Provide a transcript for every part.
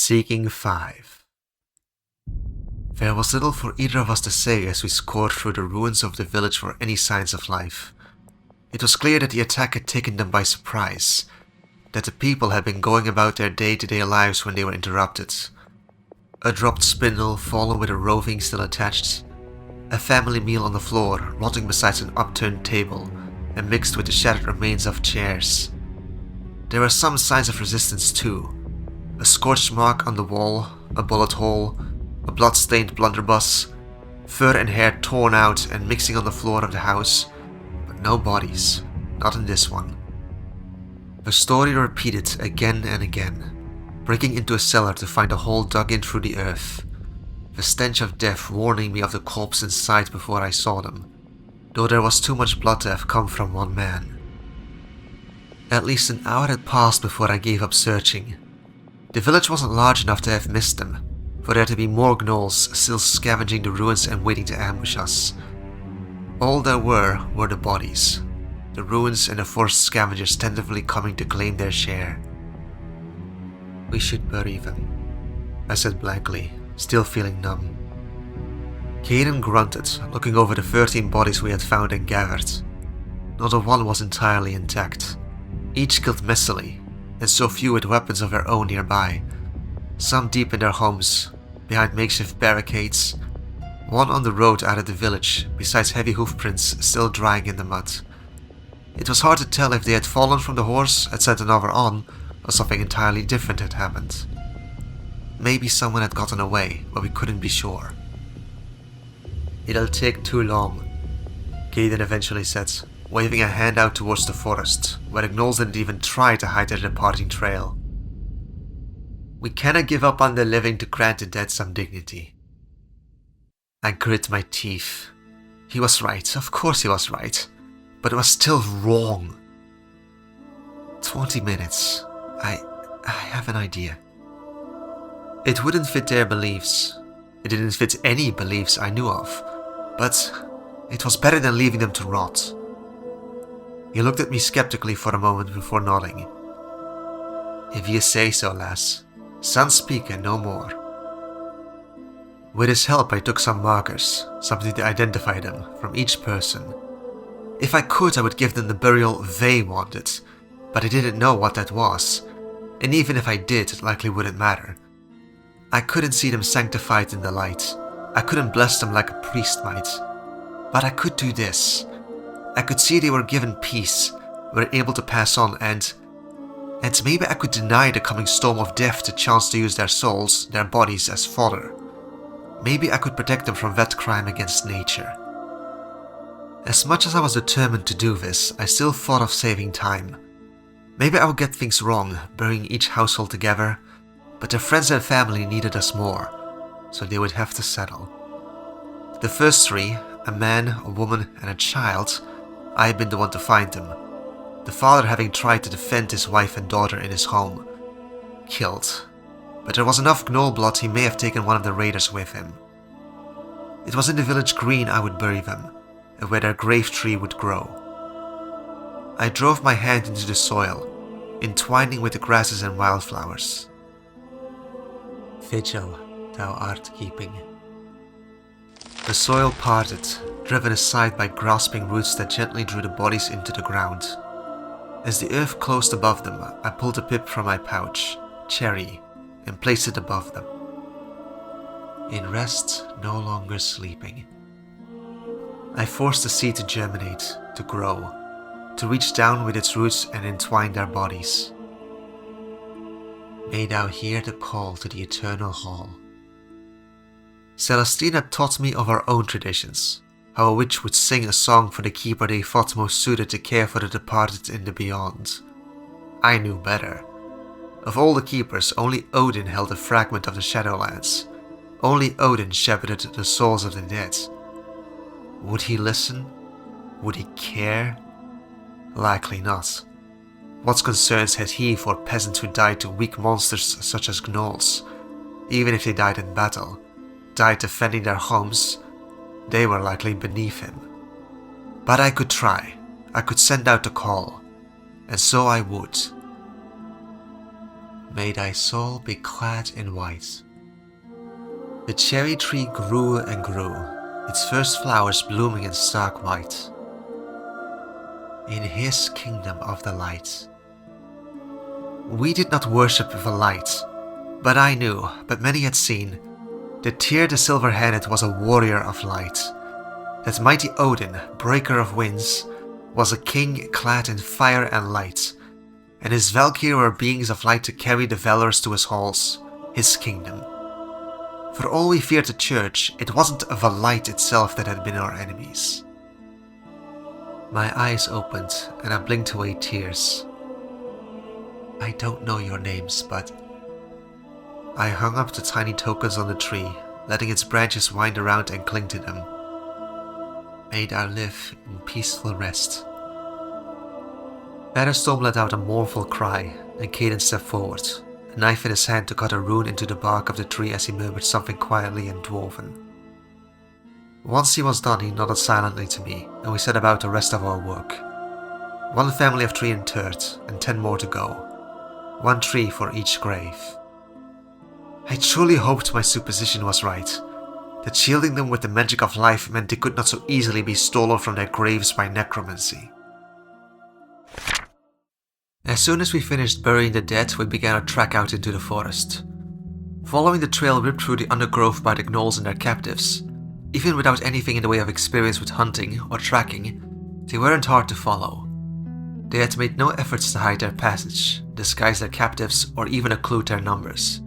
Seeking 5. There was little for either of us to say as we scored through the ruins of the village for any signs of life. It was clear that the attack had taken them by surprise, that the people had been going about their day-to-day lives when they were interrupted. A dropped spindle fallen with a roving still attached, a family meal on the floor rotting beside an upturned table and mixed with the shattered remains of chairs. There were some signs of resistance too. A scorched mark on the wall, a bullet hole, a blood-stained blunderbuss, fur and hair torn out and mixing on the floor of the house, but no bodies, not in this one. The story repeated again and again, breaking into a cellar to find a hole dug in through the earth, the stench of death warning me of the corpse inside before I saw them, though there was too much blood to have come from one man. At least an hour had passed before I gave up searching. The village wasn't large enough to have missed them, for there to be more gnolls still scavenging the ruins and waiting to ambush us. All there were the bodies, the ruins and the forest scavengers tentatively coming to claim their share. We should bury them, I said blankly, still feeling numb. Caden grunted, looking over the 13 bodies we had found and gathered. Not a one was entirely intact, each killed messily, and so few with weapons of their own nearby, some deep in their homes, behind makeshift barricades, one on the road out of the village, besides heavy hoofprints still drying in the mud. It was hard to tell if they had fallen from the horse and sent another on, or something entirely different had happened. Maybe someone had gotten away, but we couldn't be sure. "It'll take too long," Caden eventually said, waving a hand out towards the forest, where the gnolls didn't even try to hide their departing trail. "We cannot give up on the living to grant the dead some dignity." I grit my teeth. He was right, of course he was right, but it was still wrong. 20 minutes. I have an idea. It wouldn't fit their beliefs. It didn't fit any beliefs I knew of, but it was better than leaving them to rot. He looked at me skeptically for a moment before nodding. "If you say so, lass. Son speak and no more." With his help I took some markers, something to identify them, from each person. If I could, I would give them the burial they wanted, but I didn't know what that was, and even if I did, it likely wouldn't matter. I couldn't see them sanctified in the light. I couldn't bless them like a priest might. But I could do this. I could see they were given peace, were able to pass on, and maybe I could deny the coming storm of death the chance to use their souls, their bodies as fodder. Maybe I could protect them from that crime against nature. As much as I was determined to do this, I still thought of saving time. Maybe I would get things wrong, burying each household together, but their friends and family needed us more, so they would have to settle. The first 3, a man, a woman, and a child, I had been the one to find them, the father having tried to defend his wife and daughter in his home. Killed. But there was enough gnoll blood he may have taken one of the raiders with him. It was in the village green I would bury them, and where their grave tree would grow. I drove my hand into the soil, entwining with the grasses and wildflowers. "Vigil, thou art keeping." The soil parted, driven aside by grasping roots that gently drew the bodies into the ground. As the earth closed above them, I pulled a pip from my pouch, cherry, and placed it above them. In rest, no longer sleeping. I forced the seed to germinate, to grow, to reach down with its roots and entwine their bodies. May thou hear the call to the eternal hall. Celestina taught me of her own traditions, how a witch would sing a song for the keeper they thought most suited to care for the departed in the beyond. I knew better. Of all the keepers, only Odin held a fragment of the Shadowlands. Only Odin shepherded the souls of the dead. Would he listen? Would he care? Likely not. What concerns had he for peasants who died to weak monsters such as gnolls? Even if they died in battle, died defending their homes, they were likely beneath him. But I could try. I could send out the call. And so I would. may thy soul be clad in white. The cherry tree grew and grew, its first flowers blooming in stark white. In his kingdom of the light. We did not worship with a light, but I knew, but many had seen, that Tyr the Silver-Handed was a warrior of light, that mighty Odin, breaker of winds, was a king clad in fire and light, and his Valkyrie were beings of light to carry the valorous to his halls, his kingdom. For all we feared the church, it wasn't of a light itself that had been our enemies. My eyes opened and I blinked away tears. I don't know your names, but... I hung up the tiny tokens on the tree, letting its branches wind around and cling to them. May thou live in peaceful rest. Featherstorm let out a mournful cry, and Caden stepped forward, a knife in his hand to cut a rune into the bark of the tree as he murmured something quietly in Dwarven. Once he was done, he nodded silently to me, and we set about the rest of our work. 1 family of 3 interred, and 10 more to go. 1 tree for each grave. I truly hoped my supposition was right, that shielding them with the magic of life meant they could not so easily be stolen from their graves by necromancy. As soon as we finished burying the dead, we began our trek out into the forest. Following the trail ripped through the undergrowth by the gnolls and their captives, even without anything in the way of experience with hunting or tracking, they weren't hard to follow. They had made no efforts to hide their passage, disguise their captives, or even occlude their numbers.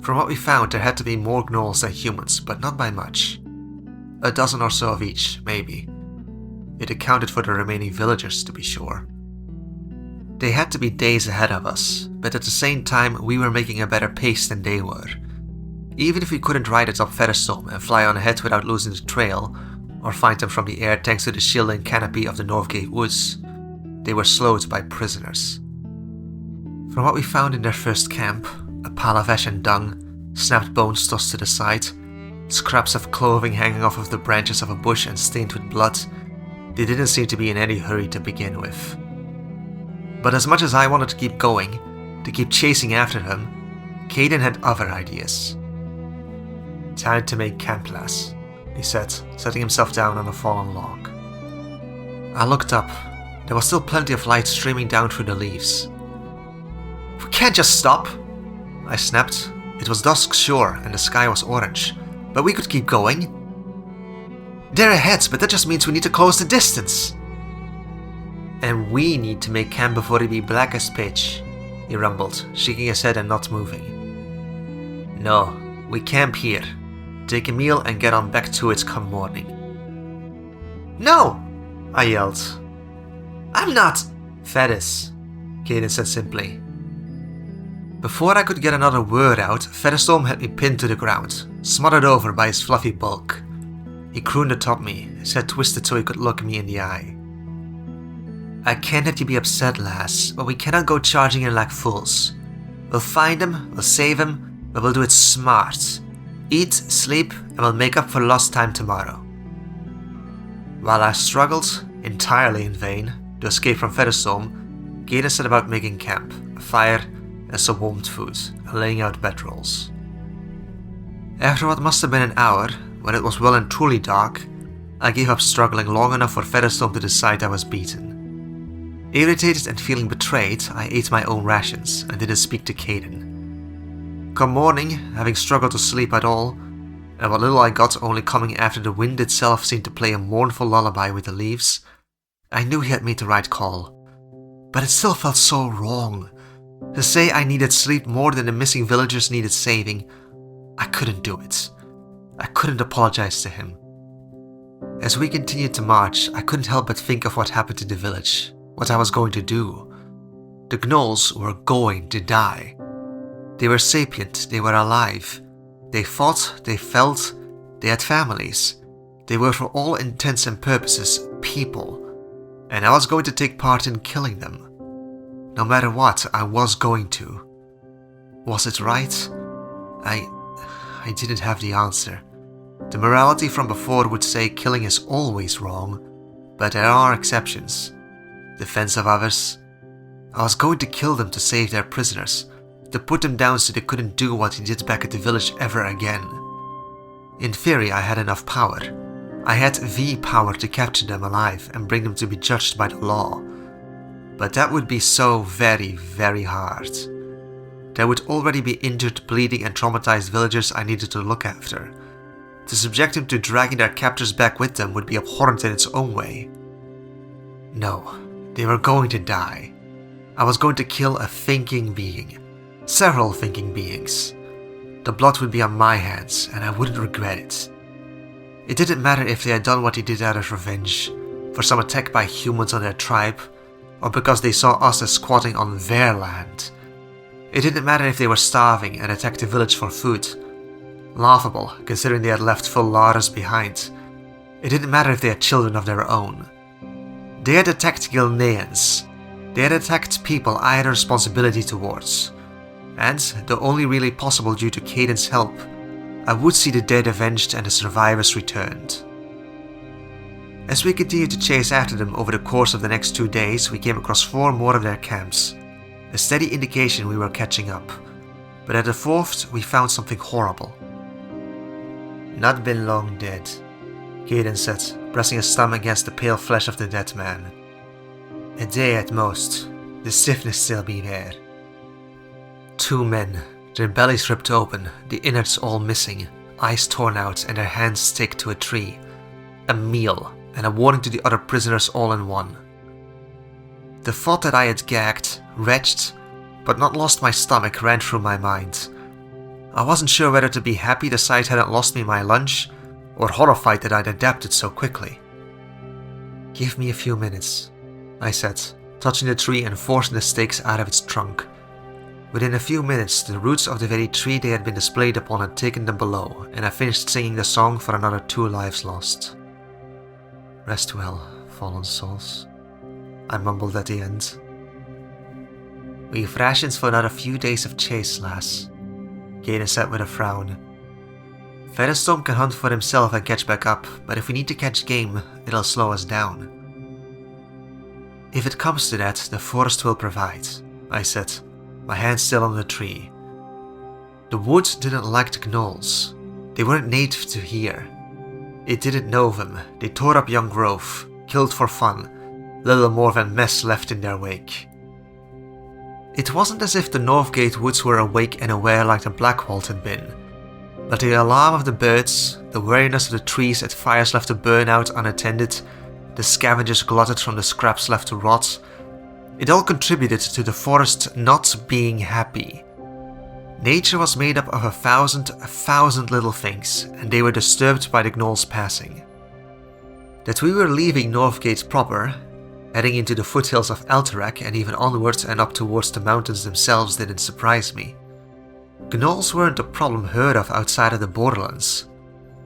From what we found, there had to be more gnolls than humans, but not by much. A dozen or so of each, maybe. It accounted for the remaining villagers, to be sure. They had to be days ahead of us, but at the same time we were making a better pace than they were. Even if we couldn't ride atop Featherstorm and fly on ahead without losing the trail, or find them from the air thanks to the shielding canopy of the Northgate Woods, they were slowed by prisoners. From what we found in their first camp, a pile of ash and dung, snapped bones tossed to the side, scraps of clothing hanging off of the branches of a bush and stained with blood, they didn't seem to be in any hurry to begin with. But as much as I wanted to keep going, to keep chasing after them, Caden had other ideas. Time to make camp, lass, he said, setting himself down on a fallen log. I looked up. There was still plenty of light streaming down through the leaves. We can't just stop, I snapped. It was dusk, sure, and the sky was orange, but we could keep going. They're ahead, but that just means we need to close the distance. And we need to make camp before it be black as pitch, he rumbled, shaking his head and not moving. No, we camp here, take a meal and get on back to it come morning. No, I yelled. I'm not. Feathers, Caden said simply. Before I could get another word out, Featherstorm had me pinned to the ground, smothered over by his fluffy bulk. He crooned atop me, his head twisted so he could look me in the eye. I can't let you be upset, lass, but we cannot go charging in like fools. We'll find him, we'll save him, but we'll do it smart. Eat, sleep, and we'll make up for lost time tomorrow. While I struggled, entirely in vain, to escape from Featherstorm, Caden set about making camp, a fire, and some warmed food, and laying out bedrolls. After what must have been an hour, when it was well and truly dark, I gave up struggling long enough for Featherstorm to decide I was beaten. Irritated and feeling betrayed, I ate my own rations and didn't speak to Caden. Come morning, having struggled to sleep at all, and what little I got only coming after the wind itself seemed to play a mournful lullaby with the leaves, I knew he had made the right call. But it still felt so wrong. To say I needed sleep more than the missing villagers needed saving, I couldn't do it. I couldn't apologize to him. As we continued to march, I couldn't help but think of what happened to the village. What I was going to do. The gnolls were going to die. They were sapient, they were alive. They fought, they felt, they had families. They were for all intents and purposes people. And I was going to take part in killing them. No matter what, I was going to. Was it right? I didn't have the answer. The morality from before would say killing is always wrong, but there are exceptions. Defense of others. I was going to kill them to save their prisoners, to put them down so they couldn't do what he did back at the village ever again. In theory, I had enough power. I had the power to capture them alive and bring them to be judged by the law. But that would be so very, very hard. There would already be injured, bleeding and traumatized villagers I needed to look after. To subject them to dragging their captors back with them would be abhorrent in its own way. No, they were going to die. I was going to kill a thinking being. Several thinking beings. The blood would be on my hands, and I wouldn't regret it. It didn't matter if they had done what they did out of revenge, for some attack by humans on their tribe, or because they saw us as squatting on their land. It didn't matter if they were starving and attacked the village for food. Laughable, considering they had left full larders behind. It didn't matter if they had children of their own. They had attacked Gilneans. They had attacked people I had a responsibility towards. And, though only really possible due to Caden's help, I would see the dead avenged and the survivors returned. As we continued to chase after them over the course of the next 2 days, we came across 4 more of their camps, a steady indication we were catching up. But at the 4th, we found something horrible. "Not been long dead," Caden said, pressing his thumb against the pale flesh of the dead man. "A day at most, the stiffness still be there." 2 men, their bellies ripped open, the innards all missing, eyes torn out and their hands staked to a tree. A meal and a warning to the other prisoners all in one. The thought that I had gagged, retched, but not lost my stomach ran through my mind. I wasn't sure whether to be happy the sight hadn't lost me my lunch, or horrified that I'd adapted so quickly. "Give me a few minutes," I said, touching the tree and forcing the stakes out of its trunk. Within a few minutes, the roots of the very tree they had been displayed upon had taken them below, and I finished singing the song for another 2 lives lost. "Rest well, fallen souls," I mumbled at the end. "We've rations for another few days of chase, lass," Caden said with a frown. "Featherstone can hunt for himself and catch back up, but if we need to catch game, it'll slow us down." "If it comes to that, the forest will provide," I said, my hand still on the tree. The wood didn't like the gnolls. They weren't native to here. It didn't know them. They tore up young growth, killed for fun, little more than mess left in their wake. It wasn't as if the Northgate woods were awake and aware like the Blackvault had been, but the alarm of the birds, the wariness of the trees at fires left to burn out unattended, the scavengers glutted from the scraps left to rot, it all contributed to the forest not being happy. Nature was made up of a thousand little things, and they were disturbed by the gnolls passing. That we were leaving Northgate proper, heading into the foothills of Alterac and even onwards and up towards the mountains themselves didn't surprise me. Gnolls weren't a problem heard of outside of the borderlands.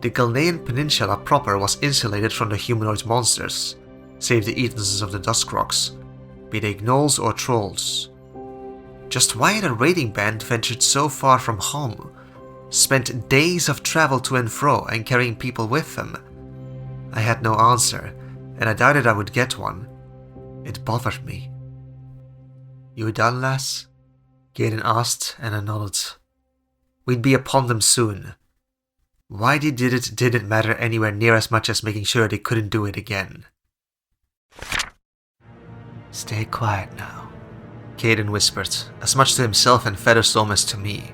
The Gilnean Peninsula proper was insulated from the humanoid monsters, save the Edens of the Duskrocks, be they gnolls or trolls. Just why had a raiding band ventured so far from home, spent days of travel to and fro and carrying people with them? I had no answer, and I doubted I would get one. It bothered me. "You done, lass?" Caden asked, and I nodded. We'd be upon them soon. Why they did it didn't matter anywhere near as much as making sure they couldn't do it again. "Stay quiet now," Caden whispered, as much to himself and Featherstone as to me.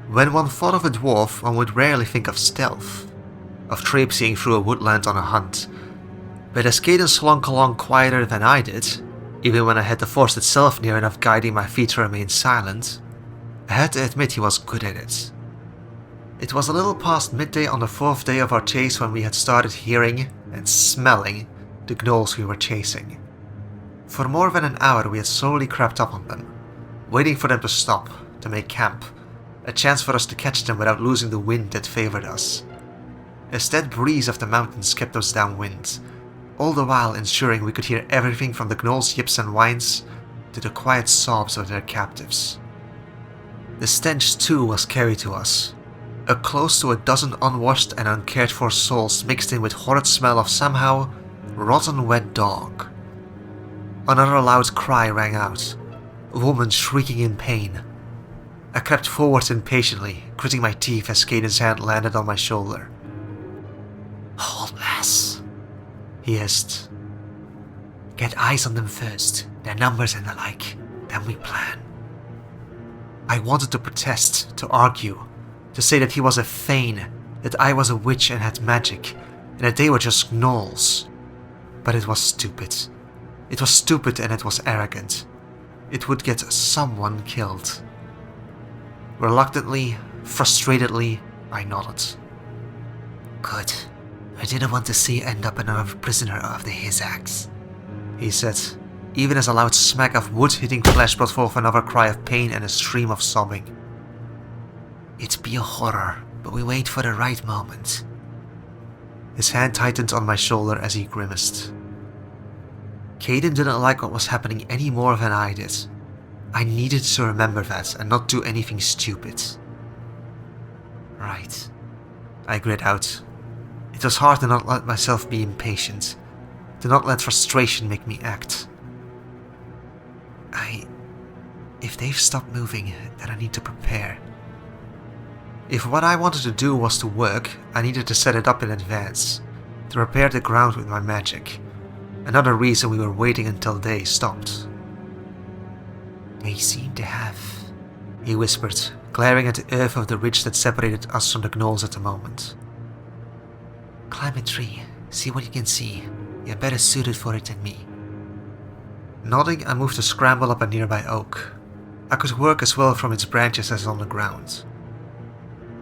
When one thought of a dwarf, one would rarely think of stealth, of traipsing through a woodland on a hunt. But as Caden slunk along quieter than I did, even when I had the forest itself near enough guiding my feet to remain silent, I had to admit he was good at it. It was a little past midday on the 4th day of our chase when we had started hearing and smelling the gnolls we were chasing. For more than an hour we had slowly crept up on them, waiting for them to stop, to make camp, a chance for us to catch them without losing the wind that favored us. A steady breeze of the mountains kept us downwind, all the while ensuring we could hear everything from the gnolls' yips and whines to the quiet sobs of their captives. The stench too was carried to us, a close to a dozen unwashed and uncared for souls mixed in with horrid smell of somehow rotten wet dog. Another loud cry rang out, a woman shrieking in pain. I crept forwards impatiently, gritting my teeth as Caden's hand landed on my shoulder. "Hold less," he hissed. "Get eyes on them first, their numbers and the like, then we plan." I wanted to protest, to argue, to say that he was a Thane, that I was a witch and had magic, and that they were just gnolls. But it was stupid. It was stupid and it was arrogant. It would get someone killed. Reluctantly, frustratedly, I nodded. "Good. I didn't want to see you end up another prisoner of the Hizax," he said, even as a loud smack of wood hitting flesh brought forth another cry of pain and a stream of sobbing. "It'd be a horror, but we wait for the right moment." His hand tightened on my shoulder as he grimaced. Caden didn't like what was happening any more than I did. I needed to remember that and not do anything stupid. "Right," I grit out. It was hard to not let myself be impatient, to not let frustration make me act. If they've stopped moving, then I need to prepare. If what I wanted to do was to work, I needed to set it up in advance, to prepare the ground with my magic. Another reason we were waiting until day stopped. "They seem to have," he whispered, glaring at the earth of the ridge that separated us from the gnolls at the moment. "Climb a tree, see what you can see. You're better suited for it than me." Nodding, I moved to scramble up a nearby oak. I could work as well from its branches as on the ground.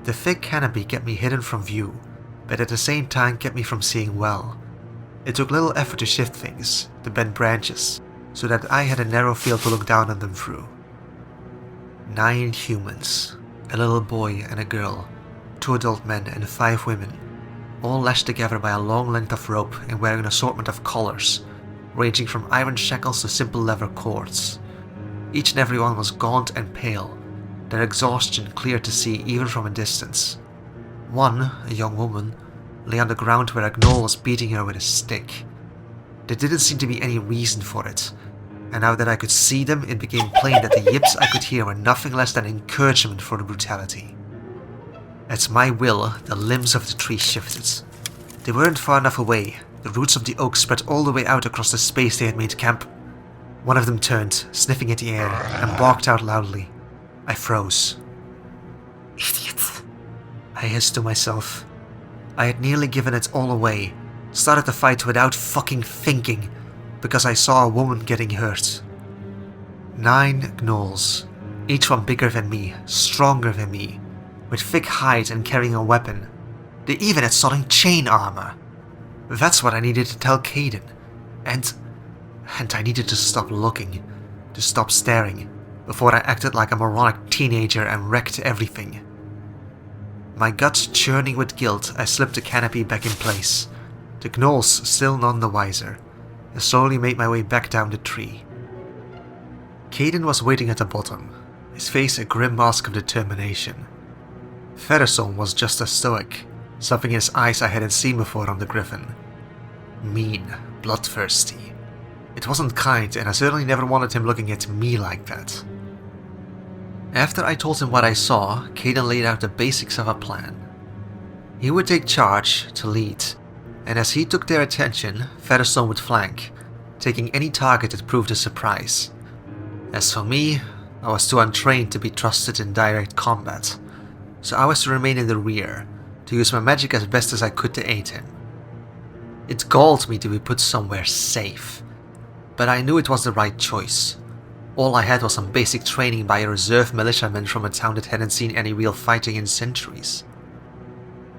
The thick canopy kept me hidden from view, but at the same time kept me from seeing well. It took little effort to shift things, to bend branches, so that I had a narrow field to look down on them through. 9 humans, a little boy and a girl, 2 adult men and 5 women, all lashed together by a long length of rope and wearing an assortment of collars, ranging from iron shackles to simple leather cords. Each and every one was gaunt and pale, their exhaustion clear to see even from a distance. One, a young woman, lay on the ground where a gnoll was beating her with a stick. There didn't seem to be any reason for it, and now that I could see them, it became plain that the yips I could hear were nothing less than encouragement for the brutality. At my will, the limbs of the tree shifted. They weren't far enough away. The roots of the oak spread all the way out across the space they had made camp. One of them turned, sniffing at the air, and barked out loudly. I froze. "Idiot," I hissed to myself. I had nearly given it all away, started the fight without fucking thinking, because I saw a woman getting hurt. 9 gnolls, each one bigger than me, stronger than me, with thick hide and carrying a weapon. They even had sodding chain armor. That's what I needed to tell Caden, and I needed to stop looking, to stop staring, before I acted like a moronic teenager and wrecked everything. My gut churning with guilt, I slipped the canopy back in place, the gnolls still none the wiser, and slowly made my way back down the tree. Caden was waiting at the bottom, his face a grim mask of determination. Featherstone was just as stoic, something in his eyes I hadn't seen before on the griffin. Mean, bloodthirsty. It wasn't kind, and I certainly never wanted him looking at me like that. After I told him what I saw, Caden laid out the basics of a plan. He would take charge, to lead, and as he took their attention, Featherstone would flank, taking any target that proved a surprise. As for me, I was too untrained to be trusted in direct combat, so I was to remain in the rear, to use my magic as best as I could to aid him. It galled me to be put somewhere safe, but I knew it was the right choice. All I had was some basic training by a reserve militiaman from a town that hadn't seen any real fighting in centuries.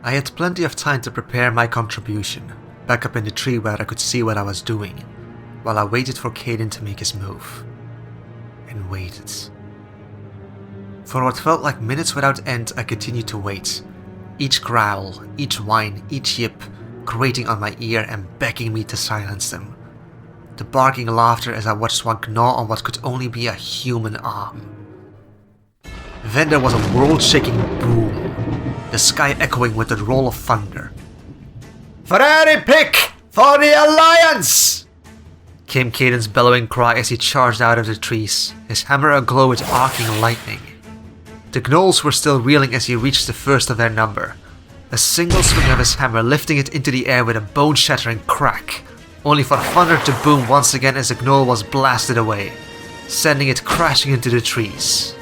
I had plenty of time to prepare my contribution, back up in the tree where I could see what I was doing, while I waited for Caden to make his move. And waited. For what felt like minutes without end, I continued to wait. Each growl, each whine, each yip, grating on my ear and begging me to silence them. The barking laughter as I watched one gnaw on what could only be a human arm. Then there was a world-shaking boom, the sky echoing with the roll of thunder. "Ferrari pick for the Alliance!" came Caden's bellowing cry as he charged out of the trees, his hammer aglow with arcing lightning. The gnolls were still reeling as he reached the first of their number. A single swing of his hammer lifting it into the air with a bone-shattering crack, only for thunder to boom once again as the gnoll was blasted away, sending it crashing into the trees.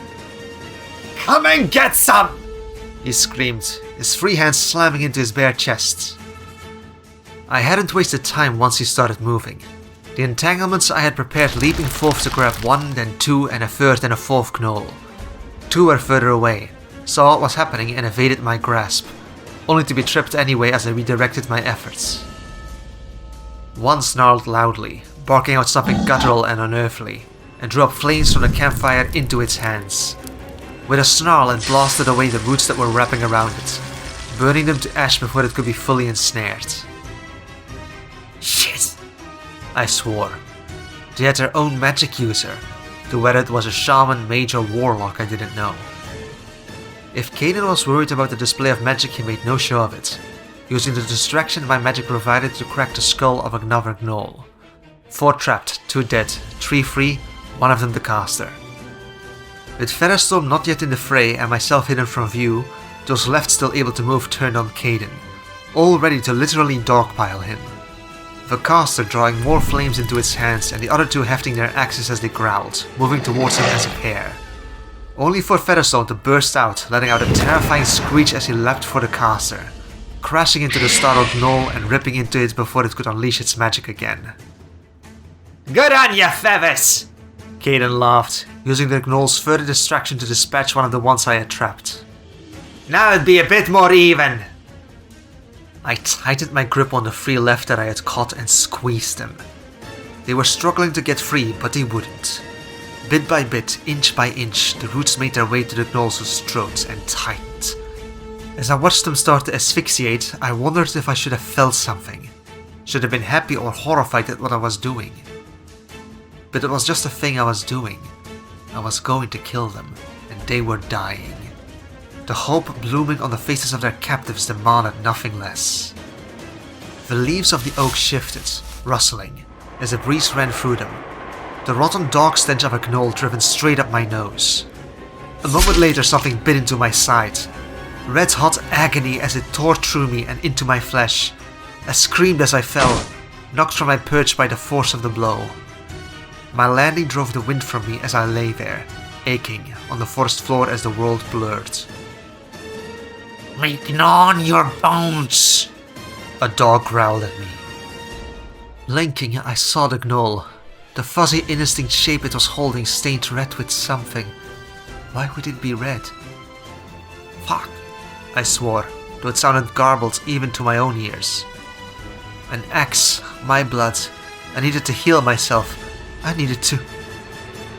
"Come and get some!" he screamed, his free hand slamming into his bare chest. I hadn't wasted time once he started moving. The entanglements I had prepared leaping forth to grab one, then two, and a third and a fourth gnoll. Two were further away, saw what was happening and evaded my grasp, only to be tripped anyway as I redirected my efforts. One snarled loudly, barking out something guttural and unearthly, and drew up flames from the campfire into its hands. With a snarl, it blasted away the roots that were wrapping around it, burning them to ash before it could be fully ensnared. "Shit!" I swore. They had their own magic user, though whether it was a shaman, mage or warlock I didn't know. If Caden was worried about the display of magic, he made no show of it, using the distraction my magic provided to crack the skull of another gnoll. 4 trapped, 2 dead, 3 free, one of them the caster. With Featherstorm not yet in the fray and myself hidden from view, those left still able to move turned on Caden, all ready to literally dogpile him. The caster drawing more flames into its hands and the other 2 hefting their axes as they growled, moving towards him as a pair. Only for Featherstone to burst out, letting out a terrifying screech as he leapt for the caster, crashing into the startled gnoll and ripping into it before it could unleash its magic again. "Good on ya, Feathers!" Caden laughed, using the gnoll's further distraction to dispatch one of the ones I had trapped. "Now it'd be a bit more even." I tightened my grip on the 3 left that I had caught and squeezed them. They were struggling to get free, but they wouldn't. Bit by bit, inch by inch, the roots made their way to the gnoll's throats and tightened. As I watched them start to asphyxiate, I wondered if I should have felt something. Should have been happy or horrified at what I was doing. But it was just a thing I was doing. I was going to kill them, and they were dying. The hope blooming on the faces of their captives demanded nothing less. The leaves of the oak shifted, rustling, as a breeze ran through them. The rotten dog stench of a gnoll driven straight up my nose. A moment later something bit into my side. Red hot agony as it tore through me and into my flesh. I screamed as I fell, knocked from my perch by the force of the blow. My landing drove the wind from me as I lay there, aching, on the forest floor as the world blurred. "Me gnaw on your bones!" A dog growled at me. Blinking, I saw the gnoll. The fuzzy, indistinct shape it was holding stained red with something. Why would it be red? Fuck, I swore, though it sounded garbled even to my own ears. An axe, my blood. I needed to heal myself. I needed to...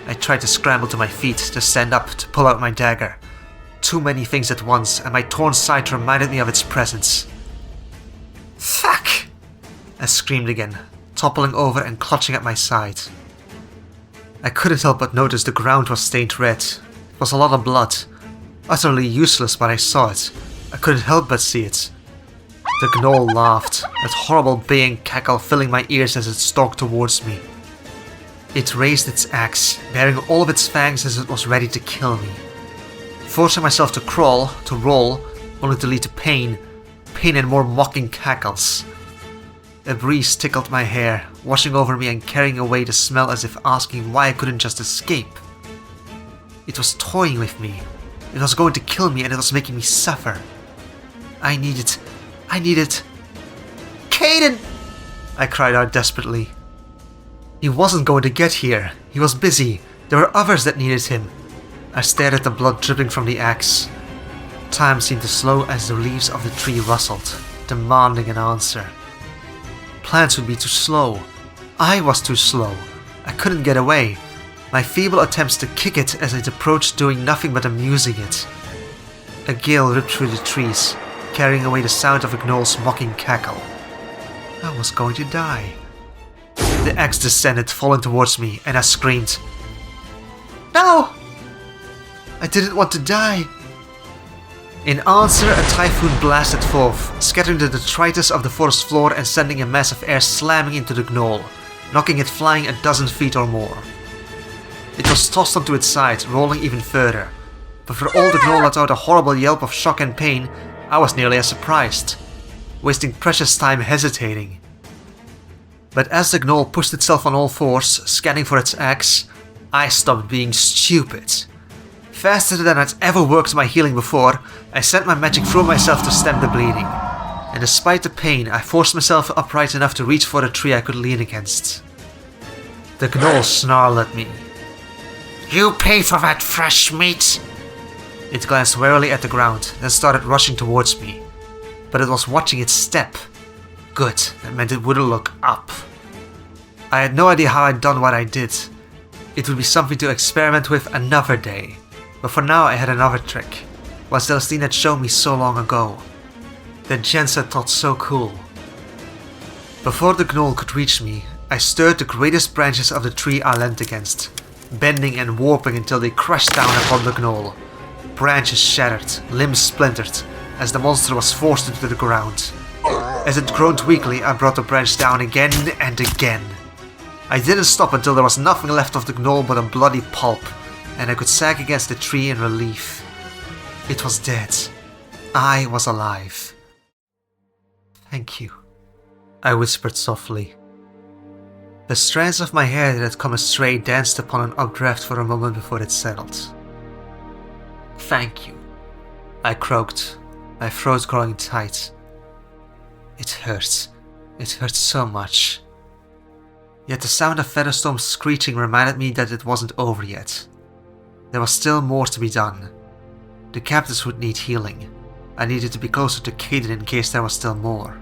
I tried to scramble to my feet, to stand up, to pull out my dagger. Too many things at once, and my torn side reminded me of its presence. Fuck! I screamed again, toppling over and clutching at my side. I couldn't help but notice the ground was stained red. It was a lot of blood. Utterly useless when I saw it. I couldn't help but see it. The gnoll laughed, that horrible baying cackle filling my ears as it stalked towards me. It raised its axe, baring all of its fangs as it was ready to kill me. Forcing myself to crawl, to roll, only to lead to pain and more mocking cackles. A breeze tickled my hair, washing over me and carrying away the smell as if asking why I couldn't just escape. It was toying with me. It was going to kill me and it was making me suffer. I needed... Caden! I cried out desperately. He wasn't going to get here. He was busy. There were others that needed him. I stared at the blood dripping from the axe. Time seemed to slow as the leaves of the tree rustled, demanding an answer. Plants would be too slow. I was too slow. I couldn't get away. My feeble attempts to kick it as it approached doing nothing but amusing it. A gale ripped through the trees, carrying away the sound of a gnoll's mocking cackle. I was going to die. The axe descended, falling towards me, and I screamed. No! I didn't want to die. In answer, a typhoon blasted forth, scattering the detritus of the forest floor and sending a mass of air slamming into the gnoll, knocking it flying a dozen feet or more. It was tossed onto its side, rolling even further, but for all the gnoll let out a horrible yelp of shock and pain, I was nearly as surprised, wasting precious time hesitating. But as the gnoll pushed itself on all fours, scanning for its axe, I stopped being stupid. Faster than I'd ever worked my healing before, I sent my magic through myself to stem the bleeding. And despite the pain, I forced myself upright enough to reach for a tree I could lean against. The gnoll snarled at me. You pay for that fresh meat? It glanced warily at the ground, then started rushing towards me. But it was watching its step. Good, that meant it wouldn't look up. I had no idea how I'd done what I did. It would be something to experiment with another day. But for now I had another trick, what Celestine had shown me so long ago. The gents had thought so cool. Before the gnoll could reach me, I stirred the greatest branches of the tree I leant against, bending and warping until they crashed down upon the gnoll. Branches shattered, limbs splintered, as the monster was forced into the ground. As it groaned weakly, I brought the branch down again and again. I didn't stop until there was nothing left of the gnoll but a bloody pulp, and I could sag against the tree in relief. It was dead. I was alive. Thank you, I whispered softly. The strands of my hair that had come astray danced upon an updraft for a moment before it settled. Thank you, I croaked, my throat growing tight. It hurts. It hurts so much. Yet the sound of Featherstorm's screeching reminded me that it wasn't over yet. There was still more to be done. The captives would need healing. I needed to be closer to Caden in case there was still more.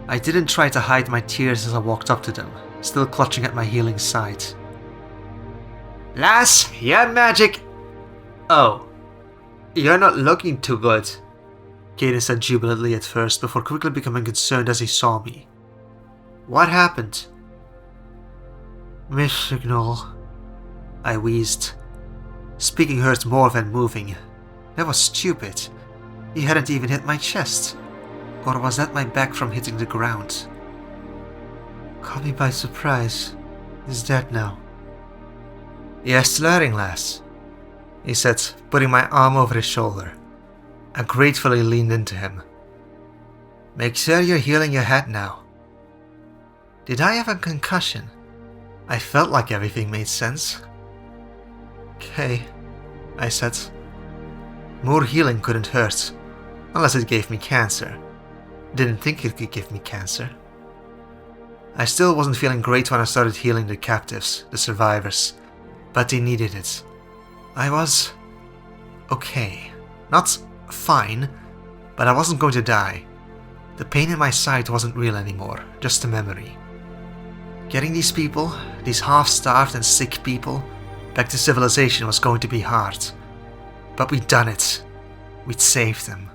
I didn't try to hide my tears as I walked up to them, still clutching at my healing side. Lass, your magic... Oh, you're not looking too good, Caden said jubilantly at first before quickly becoming concerned as he saw me. What happened? Mr. Gnoll, I wheezed. Speaking hurt more than moving. That was stupid. He hadn't even hit my chest. Or was that my back from hitting the ground? Caught me by surprise. He's dead now. You're slurring, lass, he said, putting my arm over his shoulder. I gratefully leaned into him. Make sure you're healing your head now. Did I have a concussion? I felt like everything made sense. Okay, I said. More healing couldn't hurt, unless it gave me cancer. Didn't think it could give me cancer. I still wasn't feeling great when I started healing the captives, the survivors, but they needed it. I was okay. Not fine, but I wasn't going to die. The pain in my side wasn't real anymore, just a memory. Getting these people, these half-starved and sick people, back to civilization was going to be hard. But we'd done it. We'd saved them.